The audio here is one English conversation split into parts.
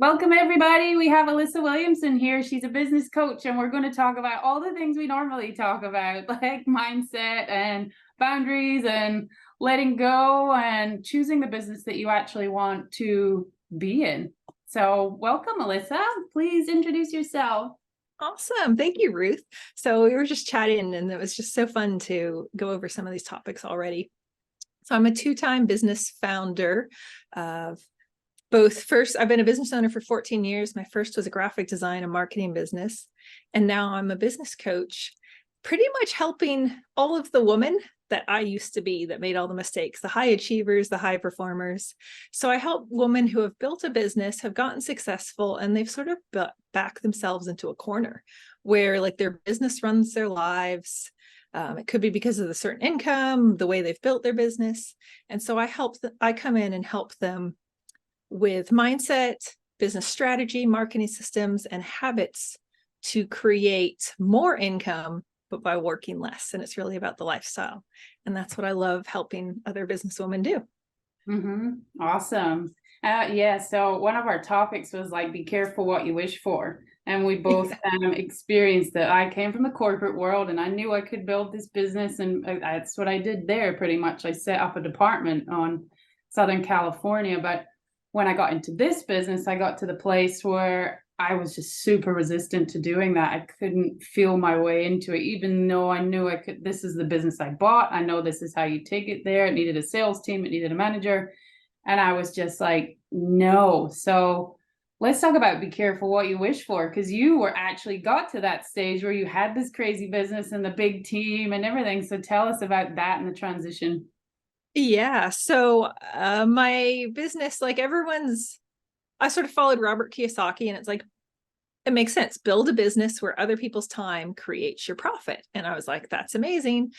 Welcome, everybody. We have Alyssa Williamson here. She's a business coach, and we're going to talk about all the things we normally talk about, like mindset and boundaries and letting go and choosing the business that you actually want to be in. So welcome, Alyssa. Please introduce yourself. Awesome. Thank you, Ruth. So we were just chatting and it was just so fun to go over some of these topics already. So I'm a two-time business founder of I've been a business owner for 14 years. My first was a graphic design and marketing business. And now I'm a business coach, pretty much helping all of the women that I used to be that made all the mistakes, the high achievers, the high performers. So I help women who have built a business, have gotten successful, and they've sort of backed themselves into a corner where like their business runs their lives. It could be because of the certain income, the way they've built their business. And so I come in and help them with mindset, business strategy, marketing systems, and habits to create more income, but by working less. And it's really about the lifestyle. And that's what I love helping other businesswomen do. Awesome. So one of our topics was like, be careful what you wish for. And we both experienced that. I came from the corporate world and I knew I could build this business. And that's what I did there pretty much. I set up a department on Southern California. But when I got into this business, I got to the place where I was just super resistant to doing that. I couldn't feel my way into it, even though I knew I could. This is the business I bought. I know this is how you take it there. It needed a sales team. It needed a manager. And I was just like, no. So let's talk about be careful what you wish for, because you were actually got to that stage where you had this crazy business and the big team and everything. So tell us about that and the transition. Yeah. So my business, like I sort of followed Robert Kiyosaki, and it's like, it makes sense. Build a business where other people's time creates your profit. And I was like, that's amazing.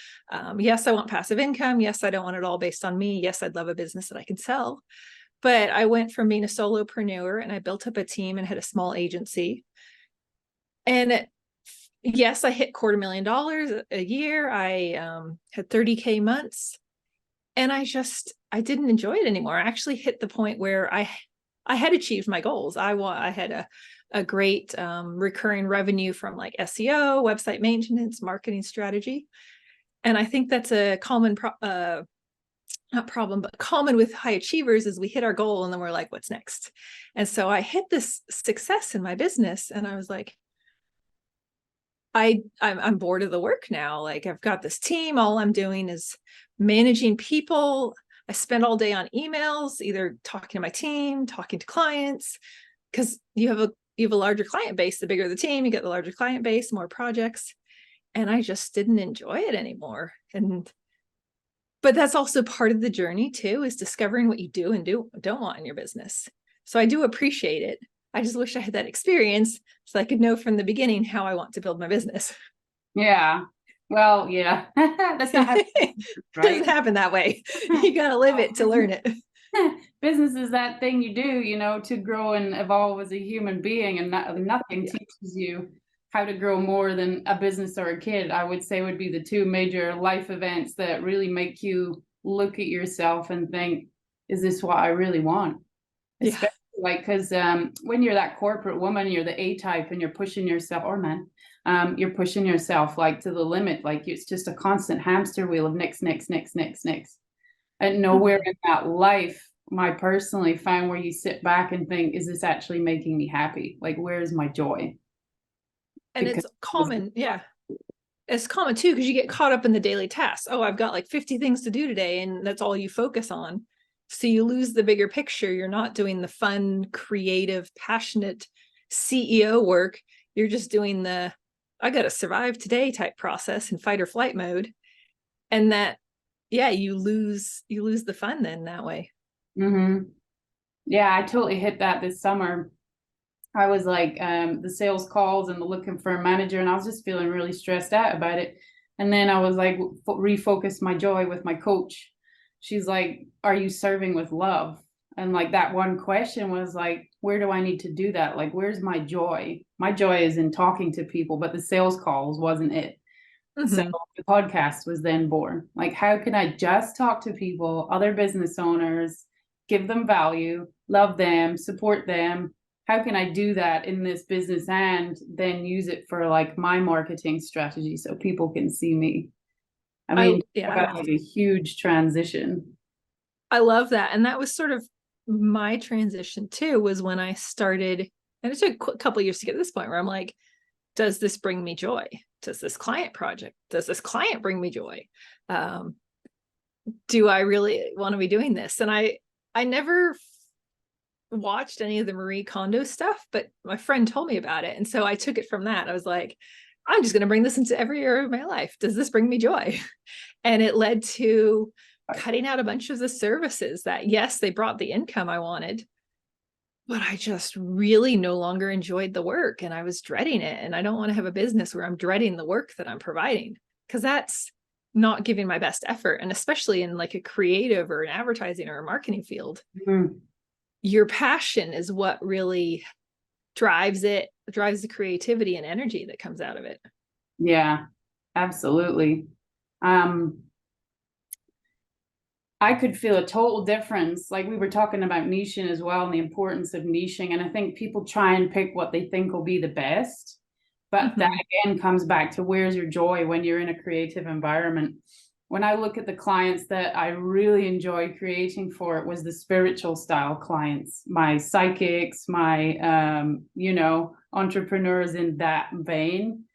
Yes, I want passive income. Yes, I don't want it all based on me. Yes, I'd love a business that I can sell. But I went from being a solopreneur and I built up a team and had a small agency. And yes, I hit $250,000 a year. I had 30K months. And I didn't enjoy it anymore. I actually hit the point where I had achieved my goals. I had a great recurring revenue from like SEO, website maintenance, marketing strategy. And I think that's a common, not problem, but common with high achievers is we hit our goal and then we're like, what's next? And so I hit this success in my business and I was like, I'm bored of the work now. Like I've got this team. All I'm doing is managing people. I spend all day on emails, either talking to my team, talking to clients, because you have a larger client base. The bigger the team, you get the larger client base, more projects. And I just didn't enjoy it anymore. But that's also part of the journey too, is discovering what you do and don't want in your business. So I do appreciate it. I just wish I had that experience so I could know from the beginning how I want to build my business. Yeah. Well, yeah. That's not how it doesn't happen that way. You got to live it to learn it. Business is that thing you do, to grow and evolve as a human being, and nothing teaches you how to grow more than a business or a kid. I would say would be the two major life events that really make you look at yourself and think, is this what I really want? Especially like, because when you're that corporate woman, you're the A-type and you're pushing yourself, or man, you're pushing yourself like to the limit. Like it's just a constant hamster wheel of next. And nowhere in that life, I personally find where you sit back and think, is this actually making me happy? Like, where's my joy? And it's common. Yeah. It's common too, because you get caught up in the daily tasks. Oh, I've got like 50 things to do today. And that's all you focus on. So you lose the bigger picture. You're not doing the fun, creative, passionate CEO work. You're just doing I got to survive today type process in fight or flight mode. And that, yeah, you lose the fun then that way. Mm-hmm. Yeah, I totally hit that this summer. I was like the sales calls and the looking for a manager, and I was just feeling really stressed out about it. And then I was like, refocus my joy with my coach. She's like, are you serving with love? And like that one question was like, where do I need to do that? Like, where's my joy? My joy is in talking to people, but the sales calls wasn't it. Mm-hmm. So the podcast was then born. Like, how can I just talk to people, other business owners, give them value, love them, support them, how can I do that in this business and then use it for like my marketing strategy so people can see me? I mean, talk Yeah, about like a huge transition. I love that. And that was sort of my transition too, was when I started, and it took a couple of years to get to this point where I'm like, does this bring me joy? Does this client bring me joy? Do I really want to be doing this? And I never watched any of the Marie Kondo stuff, but my friend told me about it. And so I took it from that. I was like, I'm just going to bring this into every area of my life. Does this bring me joy? And it led to cutting out a bunch of the services that, yes, they brought the income I wanted, but I just really no longer enjoyed the work and I was dreading it. And I don't want to have a business where I'm dreading the work that I'm providing, because that's not giving my best effort. And especially in like a creative or an advertising or a marketing field, your passion is what really drives the creativity and energy that comes out of it. Yeah, absolutely. I could feel a total difference. Like we were talking about niching as well and the importance of niching. And I think people try and pick what they think will be the best. But that again comes back to where's your joy when you're in a creative environment. When I look at the clients that I really enjoy creating for, it was the spiritual style clients, my psychics, my entrepreneurs in that vein.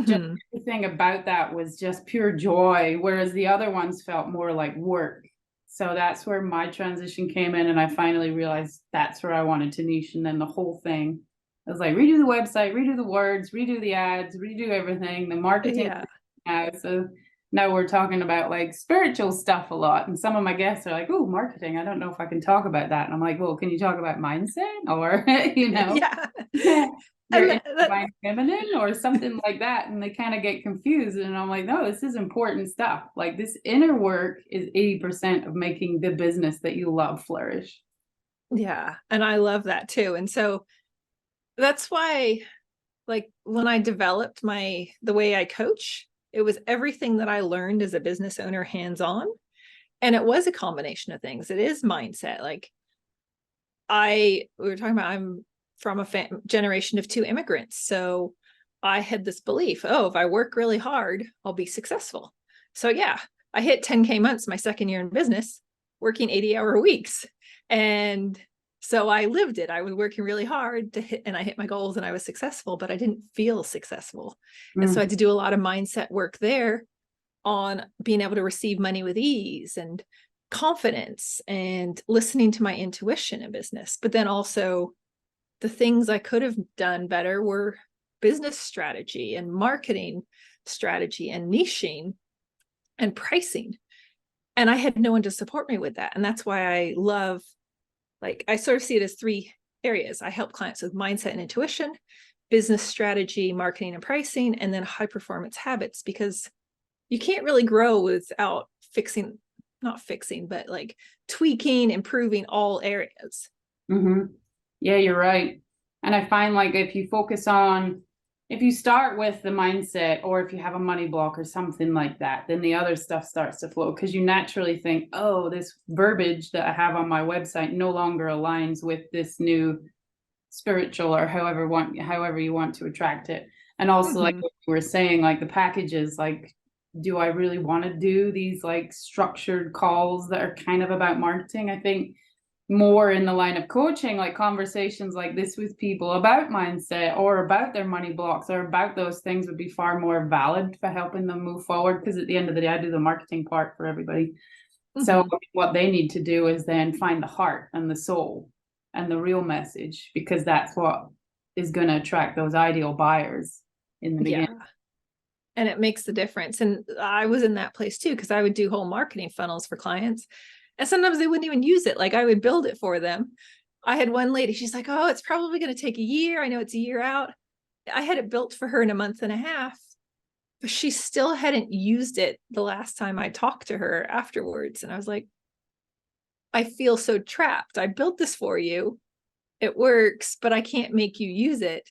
Just everything about that was just pure joy, whereas the other ones felt more like work. So that's where my transition came in, and I finally realized that's where I wanted to niche. And then the whole thing, I was like, redo the website, redo the words, redo the ads, redo everything, the marketing. Yeah. So now we're talking about like spiritual stuff a lot. And some of my guests are like, oh, marketing, I don't know if I can talk about that. And I'm like, well, can you talk about mindset or, Yeah. your divine feminine or something like that, and they kind of get confused, and I'm like, no, this is important stuff. Like this inner work is 80% of making the business that you love flourish. Yeah, and I love that too. And so that's why, like, when I developed the way I coach, it was everything that I learned as a business owner hands-on, and it was a combination of things. It is mindset. Like we were talking about, I'm from a generation of 2 immigrants. So I had this belief, oh, if I work really hard, I'll be successful. So yeah, I hit 10K months my second year in business, working 80-hour weeks. And so I lived it. I was working really hard and I hit my goals and I was successful, but I didn't feel successful. And so I had to do a lot of mindset work there on being able to receive money with ease and confidence and listening to my intuition in business. But then also the things I could have done better were business strategy and marketing strategy and niching and pricing. And I had no one to support me with that. And that's why I love, like, I sort of see it as 3 areas. I help clients with mindset and intuition, business strategy, marketing and pricing, and then high performance habits, because you can't really grow without but like tweaking, improving all areas. Yeah, you're right. And I find like if you start with the mindset, or if you have a money block or something like that, then the other stuff starts to flow, because you naturally think, oh, this verbiage that I have on my website no longer aligns with this new spiritual, or however you want to attract it. And also like what you were saying, like the packages, like, do I really want to do these like structured calls that are kind of about marketing? I think more in the line of coaching, like conversations like this with people about mindset or about their money blocks or about those things would be far more valid for helping them move forward. Because at the end of the day, I do the marketing part for everybody. So what they need to do is then find the heart and the soul and the real message, because that's what is going to attract those ideal buyers in the beginning. Yeah. And it makes the difference. And I was in that place too, because I would do whole marketing funnels for clients. And sometimes they wouldn't even use it. Like I would build it for them. I had one lady, she's like, oh, it's probably going to take a year. I know it's a year out. I had it built for her in a month and a half, but she still hadn't used it the last time I talked to her afterwards. And I was like, I feel so trapped. I built this for you. It works, but I can't make you use it.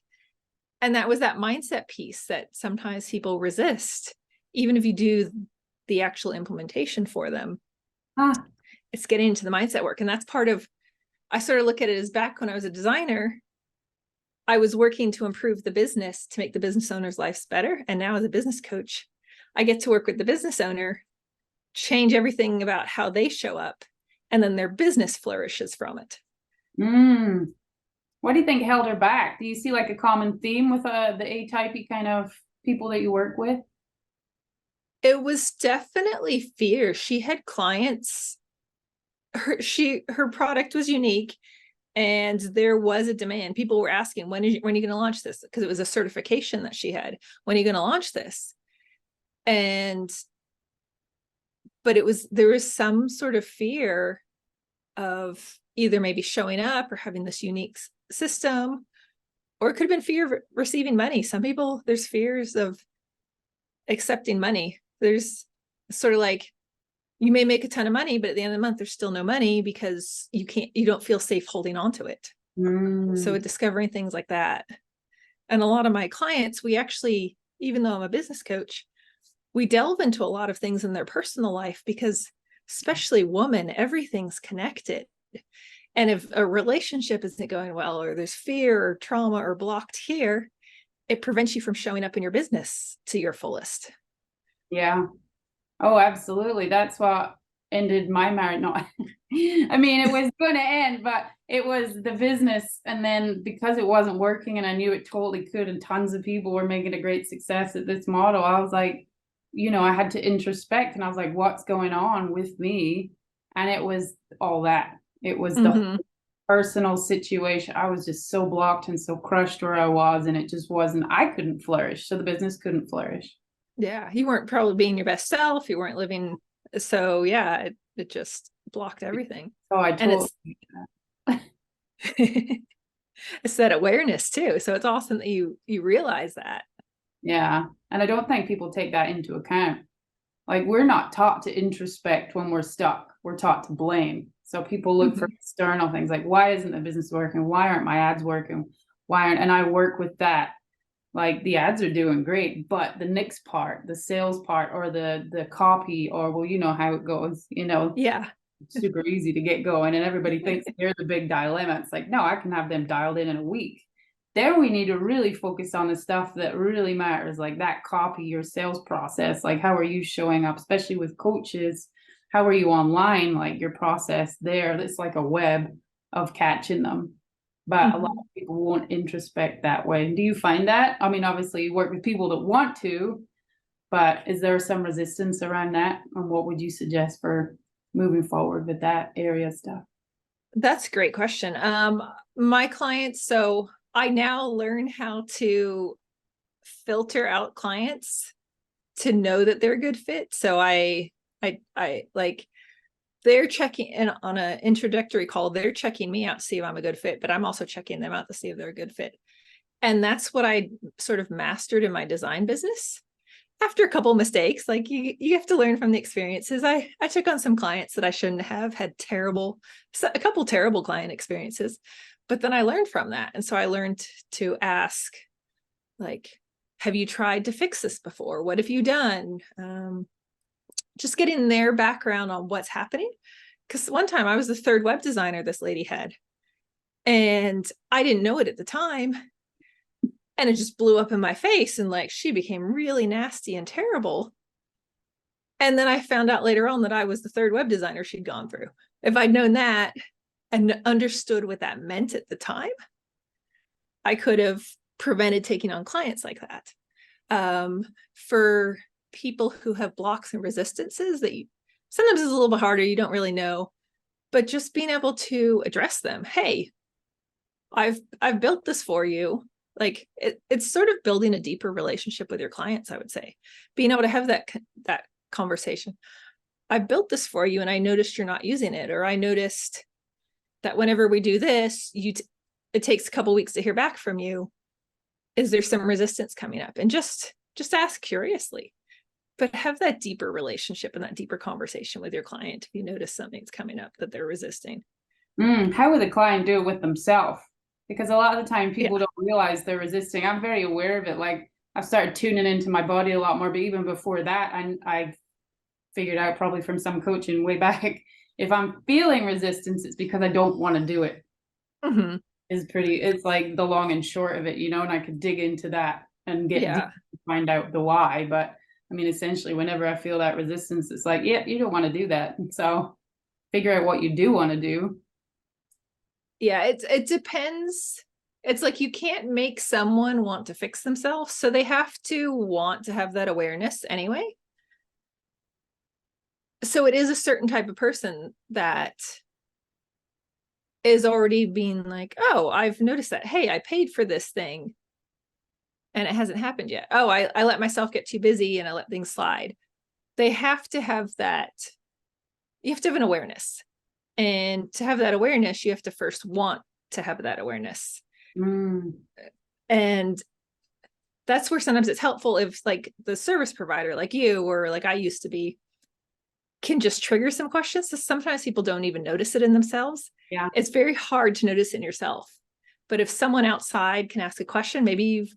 And that was that mindset piece that sometimes people resist, even if you do the actual implementation for them. It's getting into the mindset work. And that's part of, I sort of look at it as back when I was a designer, I was working to improve the business to make the business owner's lives better. And now as a business coach, I get to work with the business owner, change everything about how they show up, and then their business flourishes from it. What do you think held her back? Do you see like a common theme with the A-typey kind of people that you work with? It was definitely fear. She had clients. Her product was unique, and there was a demand. People were asking, when are you going to launch this? Because it was a certification that she had. When are you going to launch this? But there was some sort of fear of either maybe showing up or having this unique system, or it could have been fear of receiving money. Some people, there's fears of accepting money. There's sort of like, you may make a ton of money, but at the end of the month, there's still no money because you don't feel safe holding on to it. So discovering things like that. And a lot of my clients, we actually, even though I'm a business coach, we delve into a lot of things in their personal life, because especially women, everything's connected. And if a relationship isn't going well, or there's fear or trauma or blocked here, it prevents you from showing up in your business to your fullest. Yeah. Oh, absolutely. That's what ended my marriage. No, I mean, it was going to end, but it was the business. And then because it wasn't working and I knew it totally could, and tons of people were making a great success at this model, I was like, I had to introspect, and I was like, what's going on with me? And it was all that. It was the personal situation. I was just so blocked and so crushed where I was, and it just wasn't, I couldn't flourish. So the business couldn't flourish. Yeah. You weren't probably being your best self. You weren't living. So yeah, it just blocked everything. Oh, I totally. It's that awareness too. So it's awesome that you realize that. Yeah. And I don't think people take that into account. Like, we're not taught to introspect when we're stuck. We're taught to blame. So people look for external things like, why isn't the business working? Why aren't my ads working? And I work with that. Like, the ads are doing great, but the next part, the sales part, or the copy, or, well, you know how it goes, Yeah. super easy to get going, and everybody thinks they're the big dilemma. It's like, no, I can have them dialed in a week. There we need to really focus on the stuff that really matters, like that copy, your sales process, like how are you showing up, especially with coaches, how are you online, like your process there. It's like a web of catching them, but a lot of people won't introspect that way. Do you find that? I mean, obviously you work with people that want to, but is there some resistance around that? And what would you suggest for moving forward with that area stuff? That's a great question. My clients, so I now learn how to filter out clients to know that they're a good fit. So I like, they're checking in on an introductory call. They're checking me out to see if I'm a good fit, but I'm also checking them out to see if they're a good fit. And that's what I sort of mastered in my design business. After a couple of mistakes, like you have to learn from the experiences. I took on some clients that I shouldn't have, had a couple terrible client experiences, but then I learned from that. And so I learned to ask, like, have you tried to fix this before? What have you done? Just getting their background on what's happening. Because one time I was the third web designer this lady had, and I didn't know it at the time. And it just blew up in my face, and like, she became really nasty and terrible. And then I found out later on that I was the third web designer she'd gone through. If I'd known that and understood what that meant at the time, I could have prevented taking on clients like that. For people who have blocks and resistances that sometimes it's a little bit harder, you don't really know, but just being able to address them. Hey, I've built this for you. Like, it's sort of building a deeper relationship with your clients, I would say. Being able to have that conversation. I built this for you, and I noticed you're not using it, or I noticed that whenever we do this, it takes a couple weeks to hear back from you. Is there some resistance coming up? And just ask curiously, but have that deeper relationship and that deeper conversation with your client if you notice something's coming up that they're resisting. How would the client do it with themselves? Because a lot of the time people don't realize they're resisting. I'm very aware of it. Like, I've started tuning into my body a lot more, but even before that, I figured out, probably from some coaching way back, if I'm feeling resistance, it's because I don't want to do it. is pretty, it's like the long and short of it, you know, and I could dig into that and get deep Yeah. to find out the why. But I mean, essentially, whenever I feel that resistance, it's like, yeah, you don't want to do that. So figure out what you do want to do. Yeah, it depends. It's like you can't make someone want to fix themselves, so they have to want to have that awareness anyway. So it is a certain type of person that is already being like, oh, I've noticed that. Hey, I paid for this thing and it hasn't happened yet. Oh, I let myself get too busy and I let things slide. They have to have that. You have to have an awareness. And to have that awareness, you have to first want to have that awareness. Mm. And that's where sometimes it's helpful if like the service provider, like you, or like I used to be, can just trigger some questions. So sometimes people don't even notice it in themselves. Yeah. It's very hard to notice in yourself. But if someone outside can ask a question, maybe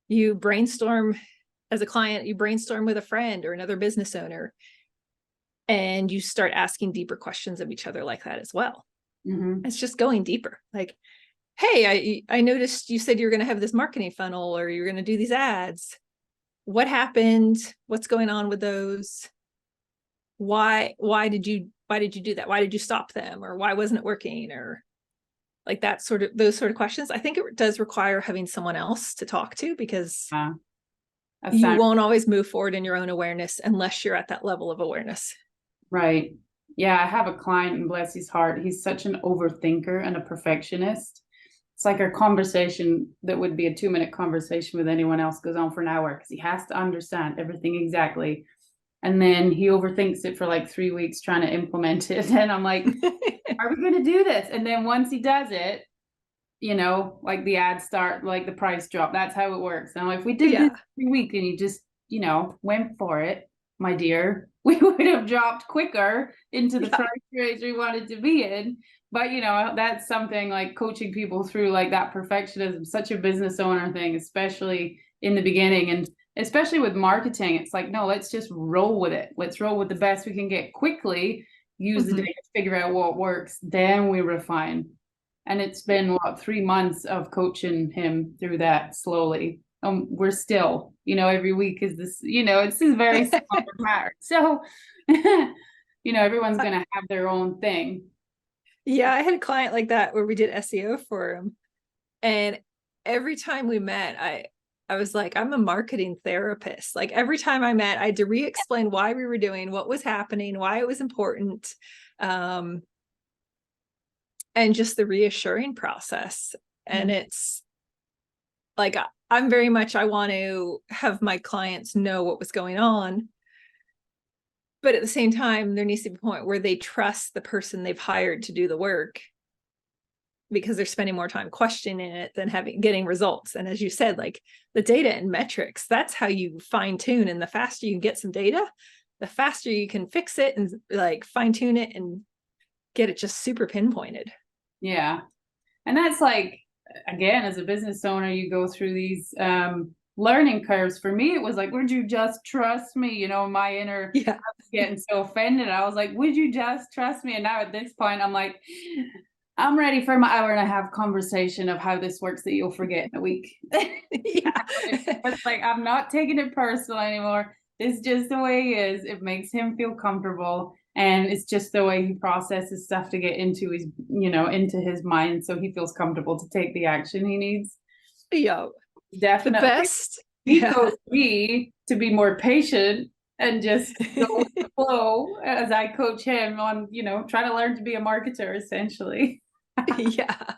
you brainstorm as a client, you brainstorm with a friend or another business owner, and you start asking deeper questions of each other like that as well. Mm-hmm. It's just going deeper. Like, hey, I noticed you said you're going to have this marketing funnel or you're going to do these ads. What happened? What's going on with those? Why did you do that? Why did you stop them? Or why wasn't it working? Or like that sort of, those sort of questions. I think it does require having someone else to talk to, because you won't always move forward in your own awareness unless you're at that level of awareness. Right. Yeah, I have a client, and bless his heart, he's such an overthinker and a perfectionist. It's like our conversation that would be a 2-minute conversation with anyone else goes on for an hour because he has to understand everything exactly. And then he overthinks it for like 3 weeks trying to implement it. And I'm like, are we going to do this? And then once he does it, you know, like the ads start, like the price drop. That's how it works. And I'm like, if we did this every week and you just, you know, went for it, my dear, we would have dropped quicker into the price range we wanted to be in. But, you know, that's something like coaching people through like that perfectionism, such a business owner thing, especially in the beginning. And especially with marketing, it's like, no, let's just roll with it. Let's roll with the best we can get quickly, use the data, figure out what works, then we refine. And it's been what, 3 months of coaching him through that slowly. We're still, you know, every week is this, you know, it's this very small matter. So, you know, everyone's going to have their own thing. Yeah, I had a client like that where we did SEO for him. And every time we met, I was like, I'm a marketing therapist. Like every time I met, I had to re-explain why we were doing, what was happening, why it was important. And just the reassuring process. And it's like, I'm very much, I want to have my clients know what was going on. But at the same time, there needs to be a point where they trust the person they've hired to do the work, because they're spending more time questioning it than getting results. And as you said, like the data and metrics, that's how you fine tune. And the faster you can get some data, the faster you can fix it and like fine tune it and get it just super pinpointed. Yeah. And that's like, again, as a business owner, you go through these learning curves. For me, it was like, would you just trust me? You know, my inner, I was getting so offended. I was like, would you just trust me? And now at this point, I'm like, I'm ready for my 1.5-hour conversation of how this works that you'll forget in a week. It's like, I'm not taking it personal anymore. It's just the way he is. It makes him feel comfortable. And it's just the way he processes stuff to get into his, you know, into his mind. So he feels comfortable to take the action he needs. Yeah. Definitely. The best. He coached me to be more patient and just go with the flow as I coach him on, you know, trying to learn to be a marketer, essentially. Yeah.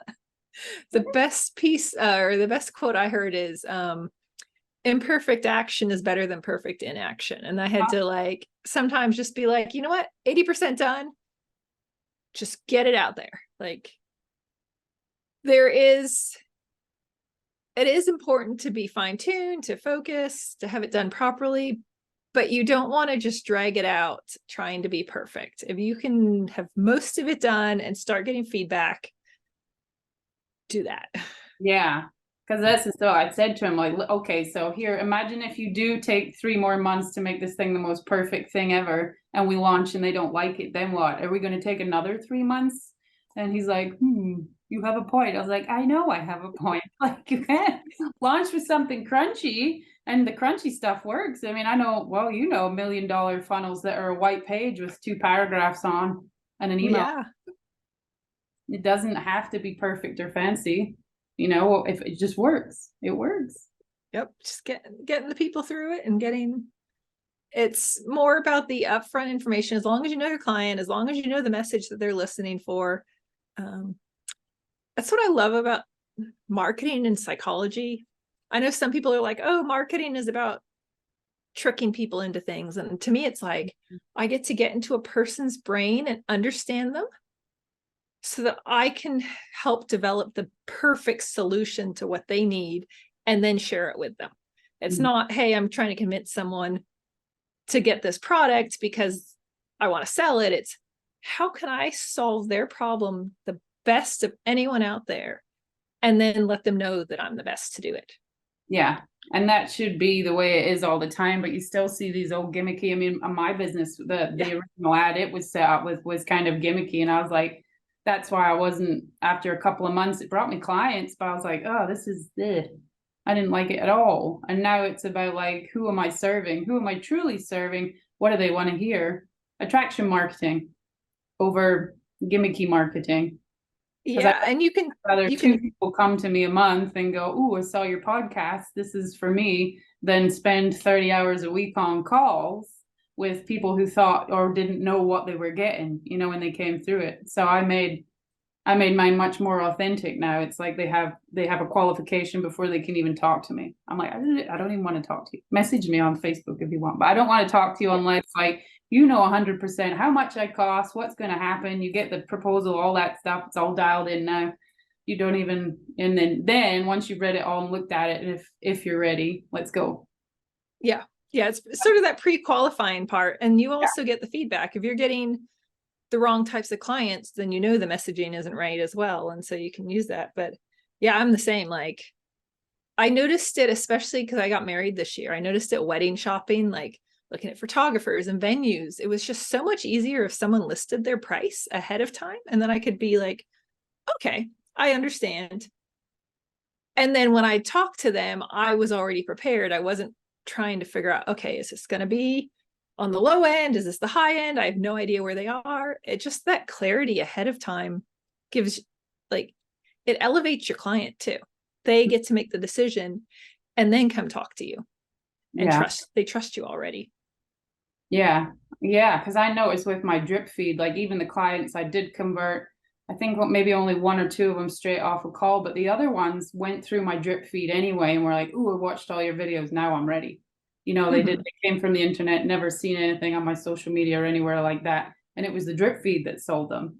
The best piece or the best quote I heard is imperfect action is better than perfect inaction. And I had to like sometimes just be like, you know what, 80% done, just get it out there. Like it is important to be fine-tuned, to focus, to have it done properly, but you don't want to just drag it out trying to be perfect. If you can have most of it done and start getting feedback, do that. Yeah. Because that's the thought. I said to him, like, okay, so here, imagine if you do take 3 more months to make this thing the most perfect thing ever, and we launch and they don't like it, then what? Are we going to take another 3 months And he's like, you have a point. I was like, I know I have a point. Like, you can't launch with something crunchy, and the crunchy stuff works. I mean, I know, well, you know, $1 million funnels that are a white page with 2 paragraphs on and an email. Yeah. It doesn't have to be perfect or fancy. You know, if it just works, it works. Yep. Just getting the people through it and it's more about the upfront information. As long as you know your client, as long as you know the message that they're listening for. That's what I love about marketing and psychology. I know some people are like, oh, marketing is about tricking people into things. And to me, it's like, I get to get into a person's brain and understand them so that I can help develop the perfect solution to what they need and then share it with them. It's not, hey, I'm trying to convince someone to get this product because I want to sell it. It's, how can I solve their problem the best of anyone out there, and then let them know that I'm the best to do it. Yeah. And that should be the way it is all the time, but you still see these old gimmicky. I mean, on my business, the original ad it was set up with was kind of gimmicky. And I was like, that's why I wasn't, after a couple of months, it brought me clients, but I was like, oh, this is it. I didn't like it at all. And now it's about like, who am I serving? Who am I truly serving? What do they want to hear? Attraction marketing over gimmicky marketing. Yeah. And you can people come to me a month and go, "Ooh, I saw your podcast. This is for me." Then spend 30 hours a week on calls with people who thought or didn't know what they were getting, you know, when they came through it. So I made mine much more authentic now. It's like they have a qualification before they can even talk to me. I'm like, I don't even want to talk to you. Message me on Facebook if you want, but I don't want to talk to you unless like you know 100% how much I cost, what's going to happen. You get the proposal, all that stuff. It's all dialed in now. You don't even, and then once you've read it all and looked at it, if you're ready, let's go. Yeah. Yeah. It's sort of that pre-qualifying part. And you also get the feedback. If you're getting the wrong types of clients, then you know the messaging isn't right as well. And so you can use that. But yeah, I'm the same. Like I noticed it, especially because I got married this year. I noticed it wedding shopping, like looking at photographers and venues. It was just so much easier if someone listed their price ahead of time. And then I could be like, okay, I understand. And then when I talked to them, I was already prepared. I wasn't trying to figure out, okay, is this going to be on the low end? Is this the high end? I have no idea where they are. It just, that clarity ahead of time gives, like, it elevates your client too. They get to make the decision and then come talk to you and they trust you already. Yeah. Because I noticed with my drip feed, like even the clients I did convert, I think maybe only 1 or 2 of them straight off a call, but the other ones went through my drip feed anyway and were like, "Ooh, I watched all your videos. Now I'm ready." You know, they came from the internet, never seen anything on my social media or anywhere like that. And it was the drip feed that sold them.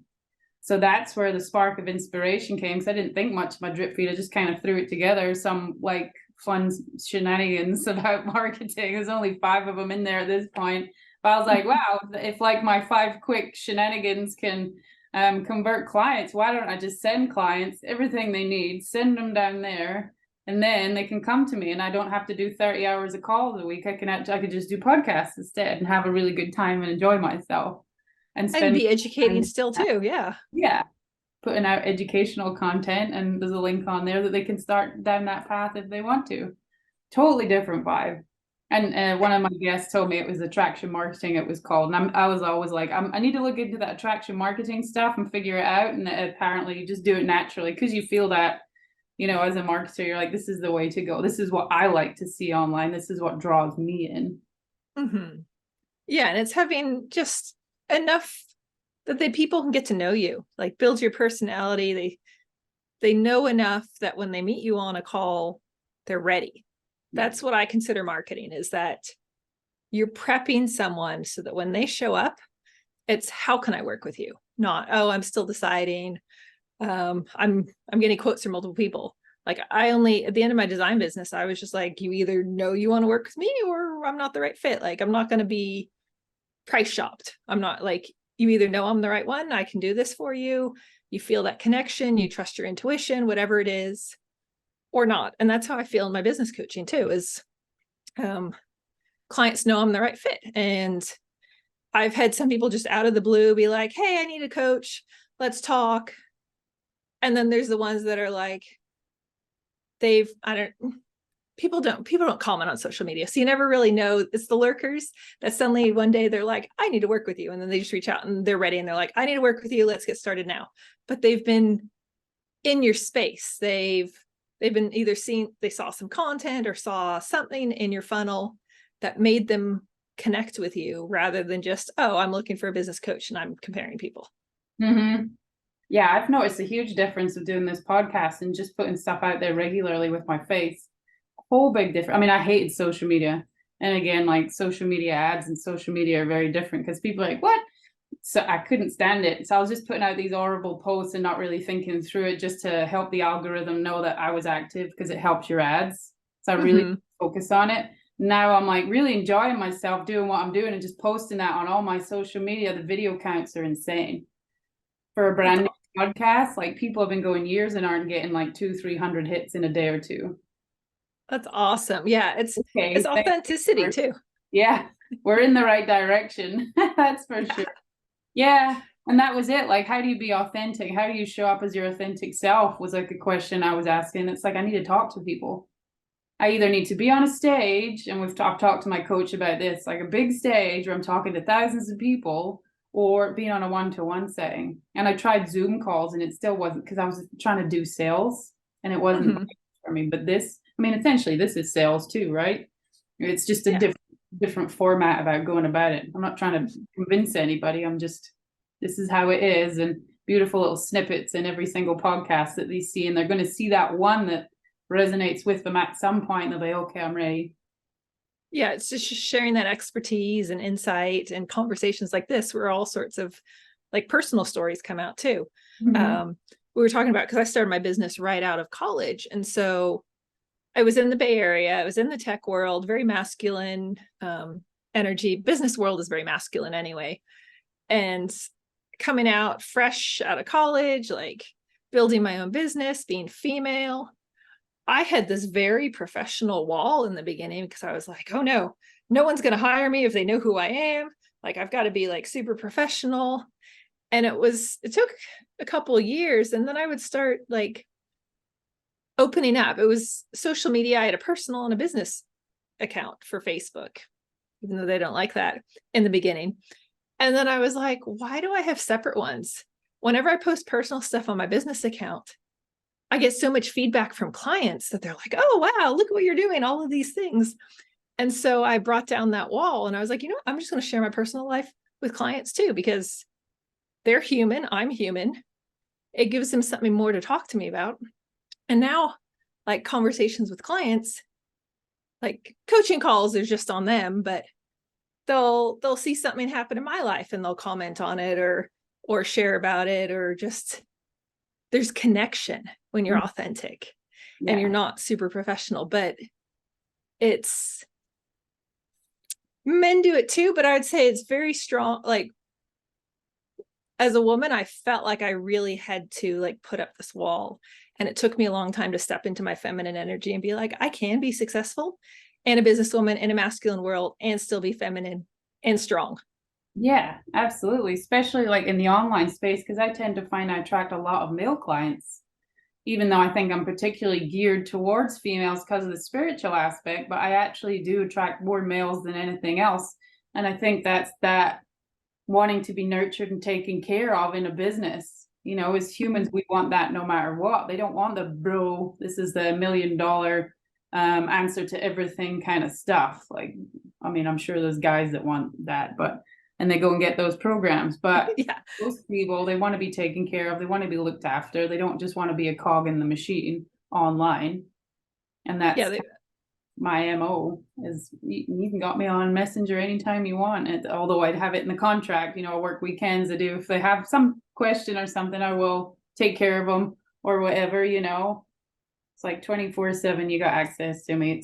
So that's where the spark of inspiration came. Because I didn't think much of my drip feed. I just kind of threw it together, some like fun shenanigans about marketing. There's only 5 of them in there at this point. But I was like, wow, if like my 5 quick shenanigans can convert clients, why don't I just send clients everything they need, send them down there, and then they can come to me, and I don't have to do 30 hours of calls a week. I could just do podcasts instead and have a really good time and enjoy myself and be educating still too. Yeah. Putting out educational content, and there's a link on there that they can start down that path if they want to. Totally different vibe. And one of my guests told me it was attraction marketing, it was called. And I was always like, I need to look into that attraction marketing stuff and figure it out. And apparently you just do it naturally because you feel that, you know, as a marketer, you're like, this is the way to go. This is what I like to see online. This is what draws me in. Yeah. And it's having just enough that the people can get to know you, like build your personality. They know enough that when they meet you on a call, they're ready. That's what I consider marketing, is that you're prepping someone so that when they show up, it's how can I work with you? Not, oh, I'm still deciding. I'm getting quotes from multiple people. Like at the end of my design business, I was just like, you either know you want to work with me or I'm not the right fit. Like, I'm not going to be price shopped. I'm not like, you either know I'm the right one, I can do this for you. You feel that connection, you trust your intuition, whatever it is, or not. And that's how I feel in my business coaching too, is clients know I'm the right fit. And I've had some people just out of the blue be like, hey, I need a coach. let's talk. And then there's the ones that are like, people don't comment on social media. So you never really know. It's the lurkers that suddenly one day they're like, I need to work with you. And then they just reach out and they're ready. And they're like, I need to work with you. Let's get started now. But they've been in your space. They've been either they saw some content or saw something in your funnel that made them connect with you rather than just, oh, I'm looking for a business coach and I'm comparing people. Mm-hmm. Yeah, I've noticed a huge difference of doing this podcast and just putting stuff out there regularly with my face. Whole big difference. I mean, I hated social media. And again, like social media ads and social media are very different because people are like, what? So I couldn't stand it. So I was just putting out these horrible posts and not really thinking through it just to help the algorithm know that I was active because it helps your ads. So I really focus on it. Now I'm like really enjoying myself doing what I'm doing and just posting that on all my social media. The video counts are insane. For a brand new podcast, like people have been going years and aren't getting like 200-300 hits in a day or two. That's awesome. Yeah, it's authenticity too. Yeah, we're in the right direction. That's for sure. Yeah, and that was it. Like, how do you be authentic? How do you show up as your authentic self was like a question I was asking. It's like I need to talk to people. I either need to be on a stage, and I've talked to my coach about this, like a big stage where I'm talking to thousands of people, or being on a one-to-one setting. And I tried Zoom calls and it still wasn't, because I was trying to do sales and it wasn't for me. But this, I mean, essentially this is sales too, right? It's just a different format about going about it. I'm not trying to convince anybody. I'm just, this is how it is. And beautiful little snippets in every single podcast that they see. And they're going to see that one that resonates with them at some point. And they'll be, okay, I'm ready. Yeah, it's just sharing that expertise and insight and conversations like this where all sorts of like personal stories come out too. We were talking about, because I started my business right out of college. And so I was in the Bay Area, I was in the tech world, very masculine energy. Business world is very masculine anyway. And coming out fresh out of college, like building my own business, being female, I had this very professional wall in the beginning because I was like, oh no one's going to hire me if they know who I am. Like, I've got to be like super professional. And it took a couple of years. And then I would start like opening up. It was social media. I had a personal and a business account for Facebook, even though they don't like that in the beginning. And then I was like, why do I have separate ones? Whenever I post personal stuff on my business account, I get so much feedback from clients that they're like, oh, wow, look what you're doing, all of these things. And so I brought down that wall and I was like, I'm just going to share my personal life with clients too, because they're human. I'm human. It gives them something more to talk to me about. And now, like conversations with clients, like coaching calls is just on them, but they'll see something happen in my life and they'll comment on it or share about it, or just there's connection when you're authentic and you're not super professional. But it's, men do it too, but I would say it's very strong. Like, as a woman, I felt like I really had to like put up this wall, and it took me a long time to step into my feminine energy and be like, I can be successful and a businesswoman in a masculine world and still be feminine and strong. Yeah, absolutely. Especially like in the online space, because I tend to find I attract a lot of male clients, even though I think I'm particularly geared towards females because of the spiritual aspect, but I actually do attract more males than anything else. And I think that's that wanting to be nurtured and taken care of in a business. As humans, we want that no matter what. They don't want the bro, this is the $1 million answer to everything kind of stuff. Like, I mean, I'm sure there's guys that want that, and they go and get those programs. But most people, they want to be taken care of. They want to be looked after. They don't just want to be a cog in the machine online. And that's my MO is you can got me on Messenger anytime you want. Although I'd have it in the contract, I work weekends. I do. If they have some question or something, I will take care of them or whatever, It's like 24/7, you got access to me.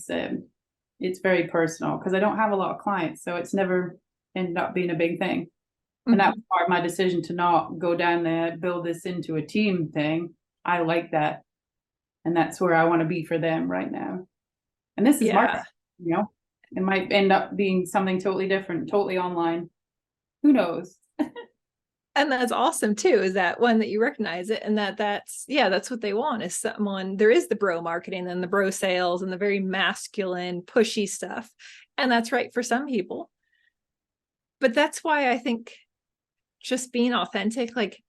It's very personal because I don't have a lot of clients. So it's never ended up being a big thing. And that was part of my decision to not go down there, build this into a team thing. I like that. And that's where I want to be for them right now. And this is marketing, it might end up being something totally different, totally online. Who knows? And that's awesome too, is that one that you recognize it, and that's what they want, is someone. There is the bro marketing and the bro sales and the very masculine pushy stuff, and that's right for some people. But that's why I think just being authentic, like,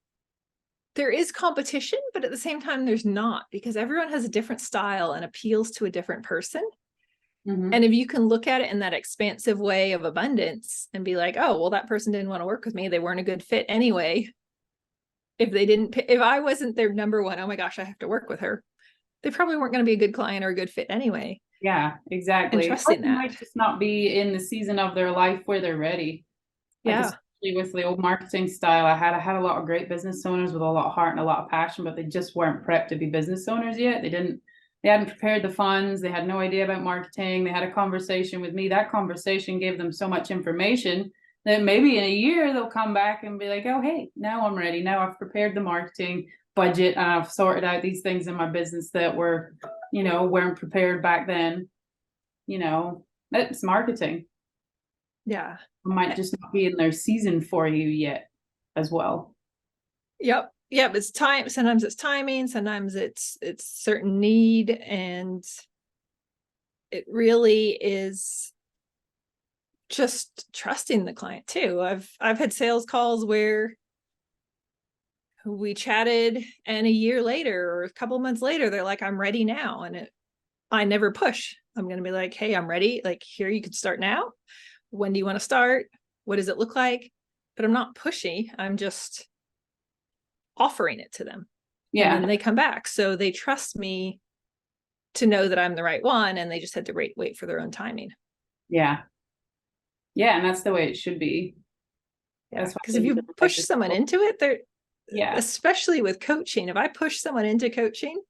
there is competition, but at the same time there's not, because everyone has a different style and appeals to a different person. And if you can look at it in that expansive way of abundance and be like, oh, well, that person didn't want to work with me, they weren't a good fit anyway. If I wasn't their number one, oh my gosh, I have to work with her, they probably weren't going to be a good client or a good fit anyway. Yeah, exactly. And trusting that might just not be in the season of their life where they're ready. Like, yeah, especially with the old marketing style I had a lot of great business owners with a lot of heart and a lot of passion, but they just weren't prepped to be business owners yet. They hadn't prepared the funds. They had no idea about marketing. They had a conversation with me. That conversation gave them so much information that maybe in a year they'll come back and be like, oh, hey, now I'm ready. Now I've prepared the marketing budget and I've sorted out these things in my business that weren't prepared back then. That's marketing. yeah, Might just not be in their season for you yet as well. yep. It's time. Sometimes it's timing, sometimes it's certain need, and it really is just trusting the client too. I've had sales calls where we chatted, and a year later or a couple of months later, they're like, I'm ready now. And I never push. I'm going to be like, hey, I'm ready. Like, here, you can start now. When do you want to start? What does it look like? But I'm not pushy. I'm just offering it to them. Yeah. And then they come back. So they trust me to know that I'm the right one. And they just had to wait for their own timing. Yeah. Yeah. And that's the way it should be. Yeah. Because if you push someone into it, yeah, especially with coaching, if I push someone into coaching,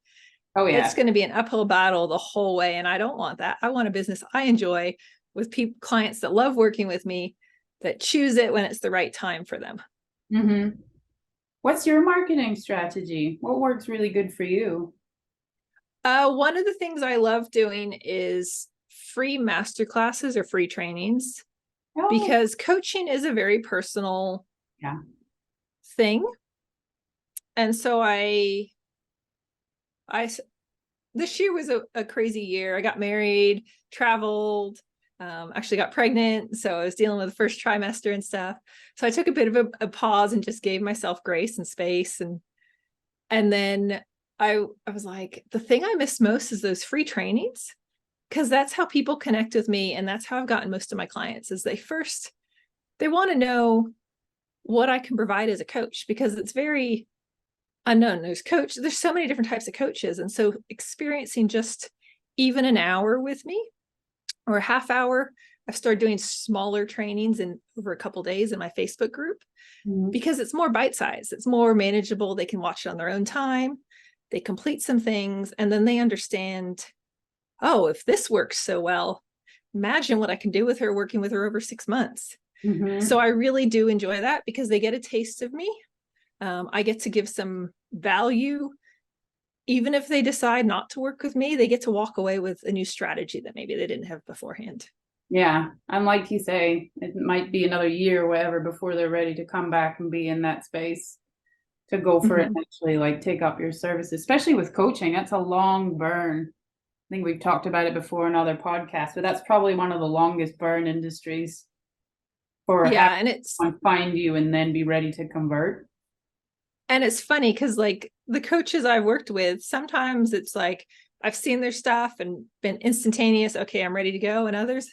oh yeah, it's going to be an uphill battle the whole way. And I don't want that. I want a business I enjoy with clients that love working with me, that choose it when it's the right time for them. Mm-hmm. What's your marketing strategy? What works really good for you? One of the things I love doing is free masterclasses or free trainings, because coaching is a very personal thing. And so this year was a crazy year. I got married, traveled, actually got pregnant. So I was dealing with the first trimester and stuff. So I took a bit of a pause and just gave myself grace and space. And then I was like, the thing I miss most is those free trainings, because that's how people connect with me. And that's how I've gotten most of my clients, is they want to know what I can provide as a coach, because it's very unknown. There's so many different types of coaches. And so experiencing just even an hour with me or a half hour, I've started doing smaller trainings over a couple of days in my Facebook group, because it's more bite-sized, it's more manageable. They can watch it on their own time. They complete some things, and then they understand, oh, if this works so well, imagine what I can do with her, working with her over 6 months. So I really do enjoy that, because they get a taste of me. I get to give some value. Even if they decide not to work with me, they get to walk away with a new strategy that maybe they didn't have beforehand. Yeah. And like you say, it might be another year or whatever before they're ready to come back and be in that space to go for it and actually like take up your services, especially with coaching. That's a long burn. I think we've talked about it before in other podcasts, but that's probably one of the longest burn industries for and it's find you and then be ready to convert. And it's funny, because like the coaches I've worked with, sometimes it's like I've seen their stuff and been instantaneous. Okay, I'm ready to go. And others,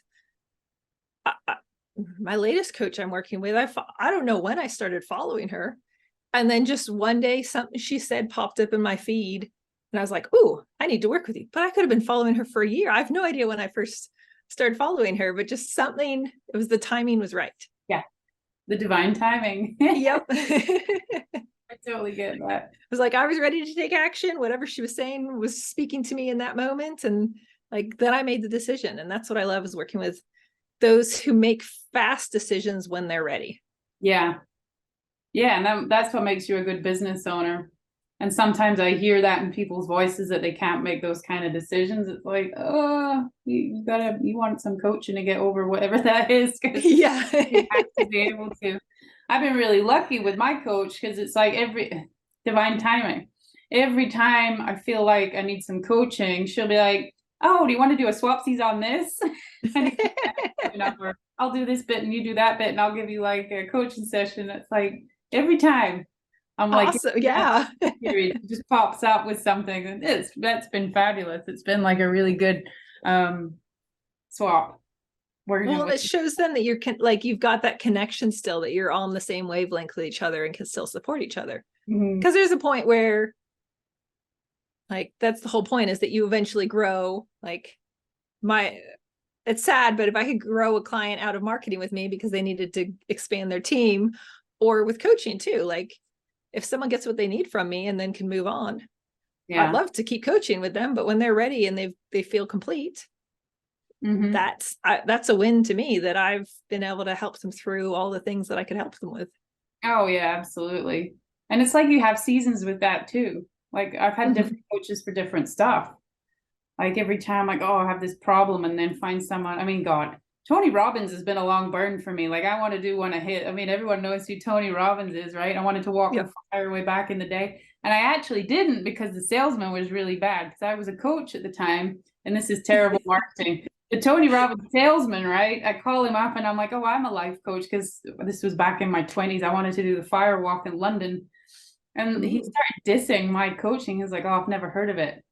my latest coach I'm working with, I don't know when I started following her. And then just one day, something she said popped up in my feed. And I was like, ooh, I need to work with you. But I could have been following her for a year. I have no idea when I first started following her, but just something, the timing was right. Yeah. The divine timing. Yep. I totally get that. It was like I was ready to take action. Whatever she was saying was speaking to me in that moment. And like then I made the decision. And that's what I love, is working with those who make fast decisions when they're ready. Yeah. Yeah. And that's what makes you a good business owner. And sometimes I hear that in people's voices, that they can't make those kind of decisions. It's like, oh, you want some coaching to get over whatever that is. Yeah. You have to be able to. I've been really lucky with my coach because it's like every divine timing. Every time I feel like I need some coaching, she'll be like, "Oh, do you want to do a swapsies on this?" And I'll do this bit and you do that bit, and I'll give you like a coaching session. It's like every time I'm like, Awesome. Yeah. period, it just pops up with something, and that's been fabulous. It's been like a really good swap. Well, it shows then that you're like you've got that connection still, that you're on the same wavelength with each other and can still support each other. Because there's a point where, like, that's the whole point, is that you eventually grow. Like, it's sad, but if I could grow a client out of marketing with me because they needed to expand their team, or with coaching too, like if someone gets what they need from me and then can move on, I'd love to keep coaching with them. But when they're ready and they feel complete, that's a win to me, that I've been able to help them through all the things that I could help them with. Oh yeah, absolutely. And it's like you have seasons with that too. Like I've had different coaches for different stuff. Like every time, like, oh, I have this problem, and then find someone. I mean, God, Tony Robbins has been a long burn for me. Like I want to do one a hit. I mean, everyone knows who Tony Robbins is, right? I wanted to walk the fire way back in the day, and I actually didn't, because the salesman was really bad. Because I was a coach at the time, and this is terrible marketing. The Tony Robbins salesman, right? I call him up and I'm like, oh, I'm a life coach, because this was back in my 20s. I wanted to do the fire walk in London. And he started dissing my coaching. He was like, oh, I've never heard of it.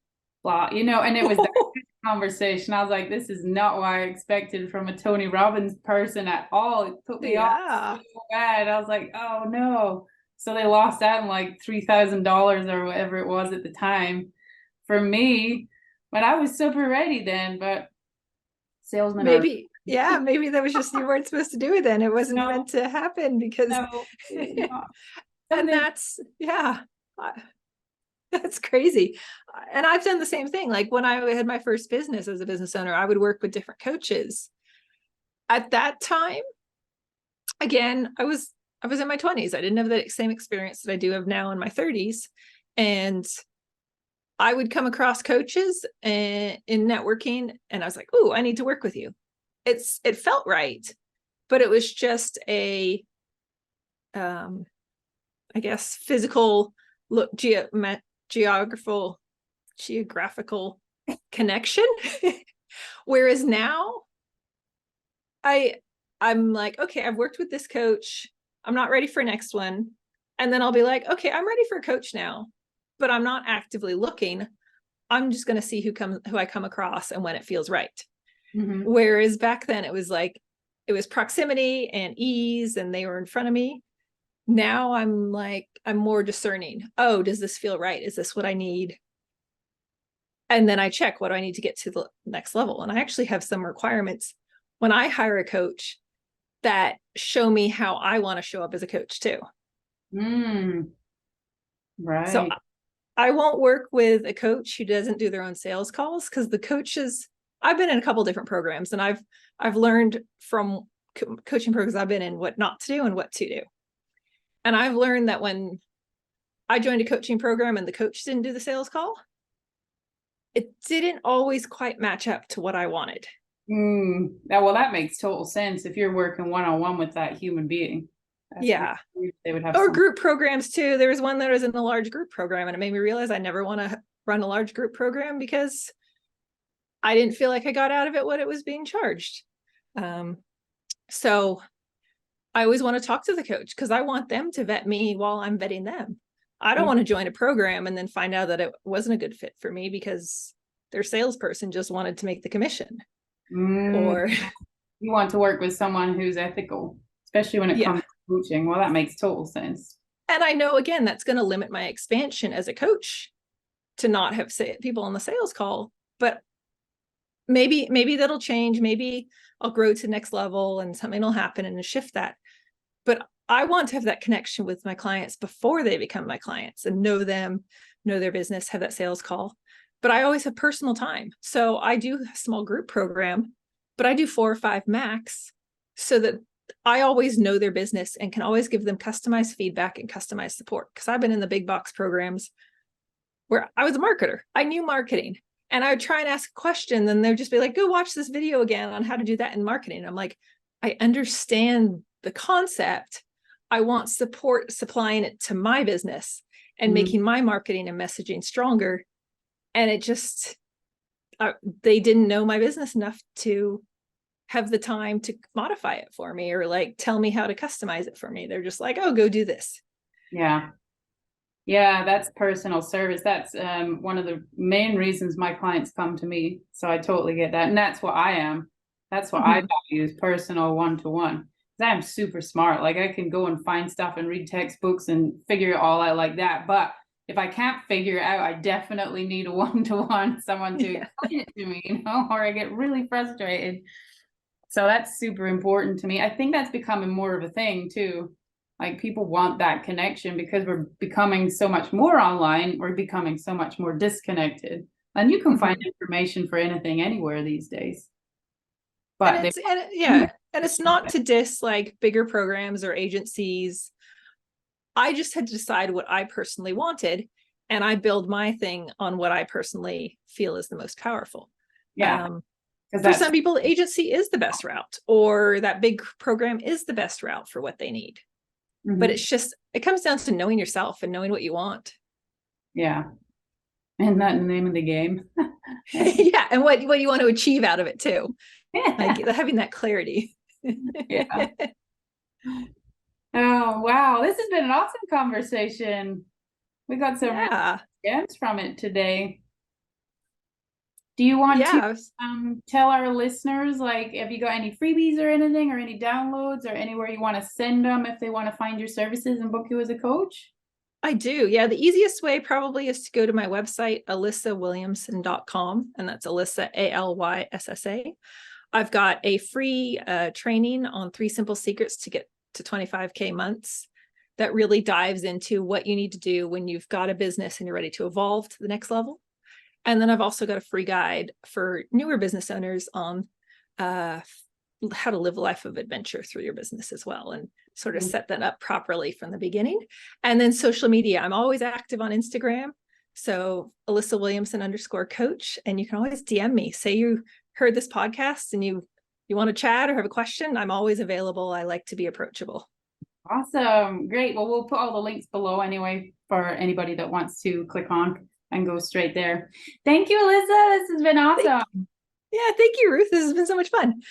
Blah, and it was that conversation. I was like, this is not what I expected from a Tony Robbins person at all. It put me off so bad. I was like, oh no. So they lost out on like $3,000 or whatever it was at the time for me. But I was super ready then, but salesmen maybe that was just, you weren't supposed to do it then. It wasn't meant to happen, because and that's that's crazy. And I've done the same thing. Like when I had my first business as a business owner, I would work with different coaches. At that time, again, I was in my 20s. I didn't have the same experience that I do have now in my 30s. And I would come across coaches in networking, and I was like, "Ooh, I need to work with you." It felt right, but it was just a, I guess, physical look, geographical connection. Whereas now, I'm like, okay, I've worked with this coach. I'm not ready for next one, and then I'll be like, okay, I'm ready for a coach now, but I'm not actively looking. I'm just going to see who I come across and when it feels right. Whereas back then it was like, it was proximity and ease, and they were in front of me. Now I'm like, I'm more discerning. Oh, does this feel right? Is this what I need? And then I check, what do I need to get to the next level? And I actually have some requirements when I hire a coach that show me how I want to show up as a coach too. Right. So I won't work with a coach who doesn't do their own sales calls, because the coaches, I've been in a couple different programs, and I've learned from coaching programs I've been in what not to do and what to do. And I've learned that when I joined a coaching program and the coach didn't do the sales call, it didn't always quite match up to what I wanted. Well, that makes total sense if you're working one-on-one with that human being. They would have group programs too. There was one that was in a large group program, and it made me realize I never want to run a large group program, because I didn't feel like I got out of it what it was being charged. So I always want to talk to the coach, because I want them to vet me while I'm vetting them. I don't want to join a program and then find out that it wasn't a good fit for me because their salesperson just wanted to make the commission. Or you want to work with someone who's ethical, especially when it comes to coaching. Well, that makes total sense. And I know, again, that's going to limit my expansion as a coach to not have people on the sales call, but maybe that'll change. Maybe I'll grow to the next level and something will happen and shift that. But I want to have that connection with my clients before they become my clients, and know them, know their business, have that sales call. But I always have personal time. So I do a small group program, but I do 4 or 5 max, so that I always know their business and can always give them customized feedback and customized support. Because I've been in the big box programs where I was a marketer. I knew marketing, and I would try and ask a question, and they'd just be like, go watch this video again on how to do that in marketing. And I'm like, I understand the concept. I want support supplying it to my business and making my marketing and messaging stronger. And it just, they didn't know my business enough to have the time to modify it for me or like tell me how to customize it for me. They're just like, oh, go do this. Yeah. Yeah, that's personal service. That's one of the main reasons my clients come to me. So I totally get that. And that's what I am. That's what I value, is personal one-to-one. Because I'm super smart. Like I can go and find stuff and read textbooks and figure it all out like that. But if I can't figure it out, I definitely need a one-to-one, someone to explain it to me, you know, or I get really frustrated. So that's super important to me. I think that's becoming more of a thing too. Like people want that connection because we're becoming so much more online. We're becoming so much more disconnected. And you can find information for anything anywhere these days. But and it's not to diss like bigger programs or agencies. I just had to decide what I personally wanted, and I build my thing on what I personally feel is the most powerful. Yeah. For some people, agency is the best route, or that big program is the best route for what they need. But it's just, it comes down to knowing yourself and knowing what you want. Yeah. And that's the name of the game. Yeah. And what you want to achieve out of it too. Yeah. Like having that clarity. Yeah. Oh, wow. This has been an awesome conversation. We got some gems from it today. Do you want to tell our listeners, like, have you got any freebies or anything, or any downloads, or anywhere you want to send them if they want to find your services and book you as a coach? I do. Yeah. The easiest way probably is to go to my website, alyssawilliamson.com. And that's Alyssa, Alyssa. I've got a free training on 3 simple secrets to get to 25K months that really dives into what you need to do when you've got a business and you're ready to evolve to the next level. And then I've also got a free guide for newer business owners on how to live a life of adventure through your business as well, and sort of set that up properly from the beginning. And then social media, I'm always active on Instagram. So Alyssa Williamson _coach. And you can always DM me. Say you heard this podcast and you want to chat or have a question. I'm always available. I like to be approachable. Awesome. Great. Well, we'll put all the links below anyway for anybody that wants to click on and go straight there. Thank you, Alyssa. This has been awesome. Thank you, Ruth. This has been so much fun.